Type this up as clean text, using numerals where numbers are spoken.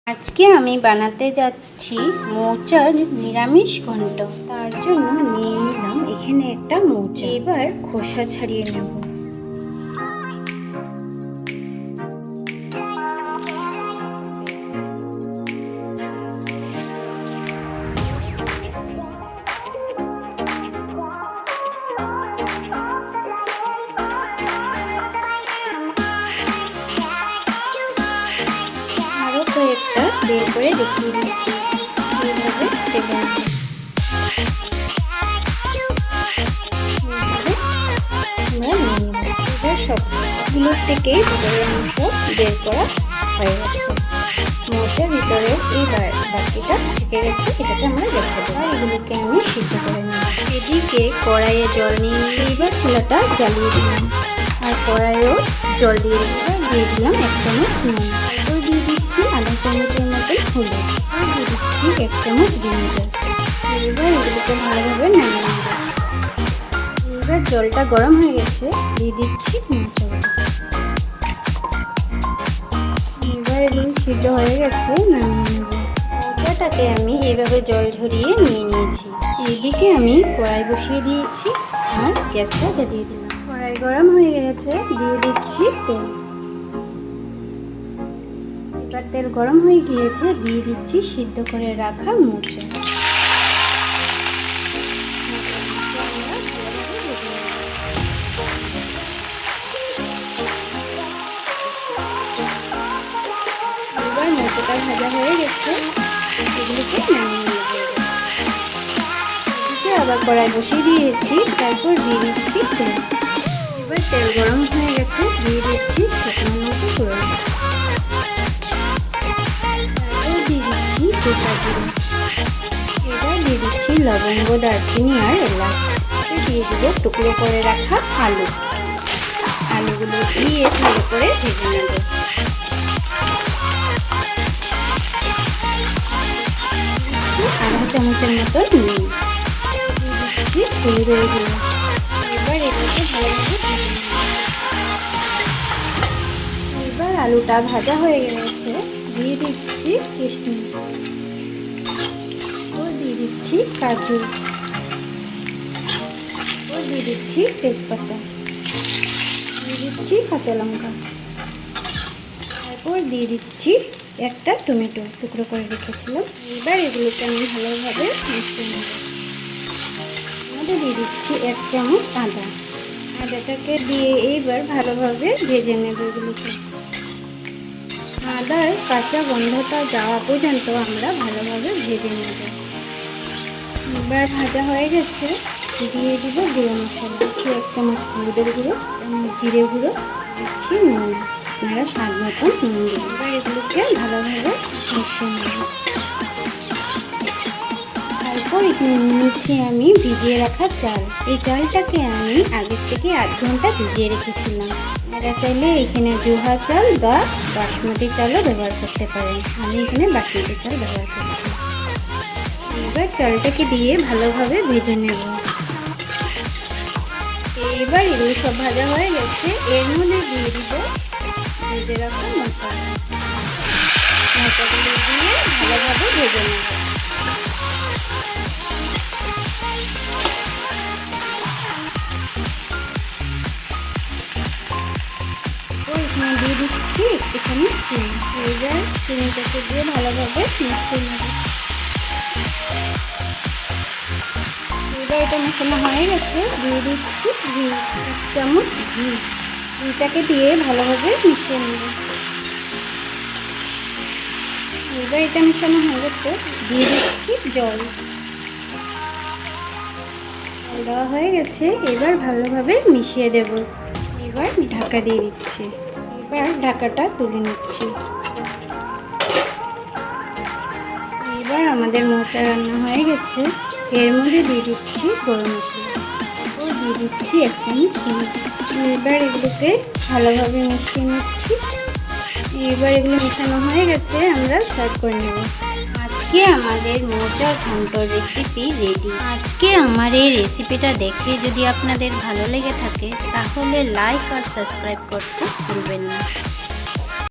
আজকে আমি বানাতে যাচ্ছি মোচার নিরামিষ ঘন্ট। তার জন্য নিয়ে নিলাম এখানে একটা মোচা। এবার খোসা ছাড়িয়ে নেব। কয়েকটা বের করে দেখিয়ে দিচ্ছি এইভাবে তেলে এবার সবগুলোর থেকে ভিতরের অংশ বের করা হয়ে গেছে। মোচার ভিতরে এই বাকিটা থেকে গেছে, এটাকে আমরা রেখে দেবো। আর এগুলোকে আমি সিদ্ধ করে নেব। এদিকে কড়াইয়ে জল নিয়ে এবার চুলাটা জ্বালিয়ে দিলাম আর কড়াইয়েও জল দিয়ে দিলাম 1 চামচ নুন। দিয়ে দিচ্ছি আধা চামচের মতো হলুদ আর দিয়ে দিচ্ছি 1 চামচ ভিনেগার। এবার এগুলোকে ভালোভাবে নামিয়ে নেব। এবার জলটা গরম হয়ে গেছে, দিয়ে দিচ্ছি মোচাগুলো। এবার এগুলো সিদ্ধ হয়ে গেছে, নামিয়ে নেব। মোচাটাকে আমি এইভাবে জল ঝরিয়ে নিয়ে নিয়েছি। এদিকে আমি কড়াই বসিয়ে দিয়েছি আর গ্যাসটা জ্বালিয়ে দিলাম। কড়াই গরম হয়ে গেছে, দিয়ে দিচ্ছি তেল। এবার তেল গরম হয়ে গিয়েছে, দিয়ে দিচ্ছি সিদ্ধ করে রাখা মোচা। এবার মোচাটা ভাজা হয়ে গেছে, এগুলোকে নামিয়ে নেব। আবার কড়াই বসিয়ে দিয়েছি, তারপর দিয়ে দিচ্ছি তেল। এবার তেল গরম হয়ে গেছে, দিয়ে দিচ্ছি শুকনো লঙ্কা ফোড়ন। এবার দিয়ে দিচ্ছি লবঙ্গ, দারচিনি আর এলাচ। দিয়ে দিব টুকরো করে রাখা আলুগুলো দিয়ে ভালো করে ভেজে নেব। আধা চামচের মতো নিয়ে দিচ্ছি হলুদের গুঁড়ো। এবার এটাকে ভালোভাবে ভেজে নেব। এবার আলুটা ভাজা হয়ে গেছে, দিয়ে দিচ্ছি কিশমিশ ও দিয়ে দিচ্ছি কাজু ও দিয়ে দিচ্ছি তেজপাতা, দিয়ে দিচ্ছি কাঁচা লঙ্কা। তারপর দিয়ে দিচ্ছি একটা টমেটো টুকরো করে রেখেছিলাম। এবার এগুলোকে আমি ভালোভাবে মিশিয়ে নেব। মধ্যে দিয়ে দিচ্ছি 1 চামচ আদাটাকে দিয়ে এইবার ভালোভাবে ভেজে নেব। এগুলোকে আদার কাঁচা গন্ধটা যাওয়া পর্যন্ত আমরা ভালোভাবে ভেজে নেব। এবার ভাজা হয়ে গেছে, দিয়ে দিব গুঁড়ো মশলা। দিচ্ছি 1 চামচ হলুদের গুঁড়ো, 1 চামচ জিরে গুঁড়ো, দিচ্ছি নুন। আপনারা স্বাদ মতো নুন দেবেন। এবার এগুলোকে ভালোভাবে মিশিয়ে নেব। তারপর এখানে নিচ্ছি আমি ভিজিয়ে রাখা চাল। এই চালটাকে আমি আগের থেকে 8 ঘন্টা ভিজিয়ে রেখেছিলাম। আপনারা চাইলে এখানে জোহা চাল বা বাসমতি চালও ব্যবহার করতে পারেন। আমি এখানে বাসমতি চাল ব্যবহার করছি। এবার চালটাকে দিয়ে ভালোভাবে ভেজে নেব। এবার এগুলো সব ভাজা হয়ে গেছে, এর মধ্যে দিয়ে দিব ভেজে রাখা মশলাগুলো দিয়ে ভালোভাবে ভেজে নেব। এখানে দিয়ে দিচ্ছি একটুখানি চিনি। এবার চিনিটাকে দিয়ে ভালোভাবে মিশিয়ে নেব। এবার এটা মেশানো হয়ে গেছে, দিয়ে দিচ্ছি ঘি, 1 চামচ ঘিটাকে দিয়ে ভালোভাবে মিশিয়ে নেব। এবার এটা মেশানো হয়ে গেছে, দিয়ে দিচ্ছি জল দেওয়া হয়ে গেছে। এবার ভালোভাবে মিশিয়ে দেব। এবার ঢাকা দিয়ে দিচ্ছি। এবার ঢাকাটা তুলে নিচ্ছি। এবার আমাদের মোচা রান্না হয়ে গেছে, এর মধ্যে দিয়ে দিচ্ছি গরম মশলা ও দিয়ে দিচ্ছি 1 চামচ ঘি। এবার এগুলোকে ভালোভাবে মিশিয়ে নিচ্ছি। এবার এগুলো মেশানো হয়ে গেছে, আমরা সার্ভ করে নেব। আজকে আমাদের মোচার ঘন্ট রেসিপি রেডি। আজকে আমার এই রেসিপিটা দেখে যদি আপনাদের ভালো লেগে থাকে তাহলে লাইক আর সাবস্ক্রাইব করতে ভুলবেন না।